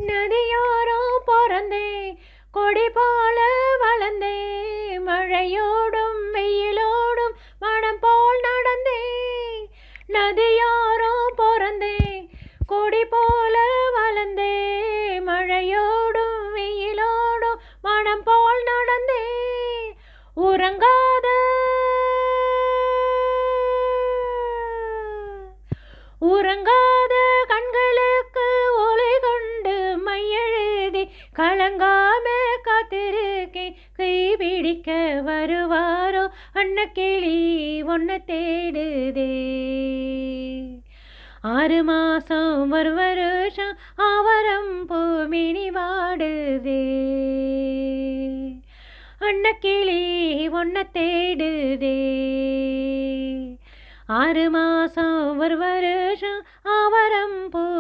நதியோரம் பிறந்தே கொடி போல வளர்ந்தே மழையோடும் வெயிலோடும் மனம் போல் நடந்தே. நதியோரம் பிறந்தே கொடி போல வளர்ந்தே மழையோடும் வெயிலோடும் மனம் போல் நடந்தே. உறங்காத உறங்காத கண்களுக்கு ஒளி கொண்டு மையெழுதி கலங்காம காத்திருக்கேன். கை பிடிக்க வருவாரோ அன்னக்கிளி ஒன்ன தேடுதே. 6 மாசம் ஒரு வருஷம் ஆவரம் பூமினி வாடுதே. அன்னக்கிளி ஒன்ன தேடுதே. 6 மாசம் ஒரு வருஷம் ஆவரம் பூ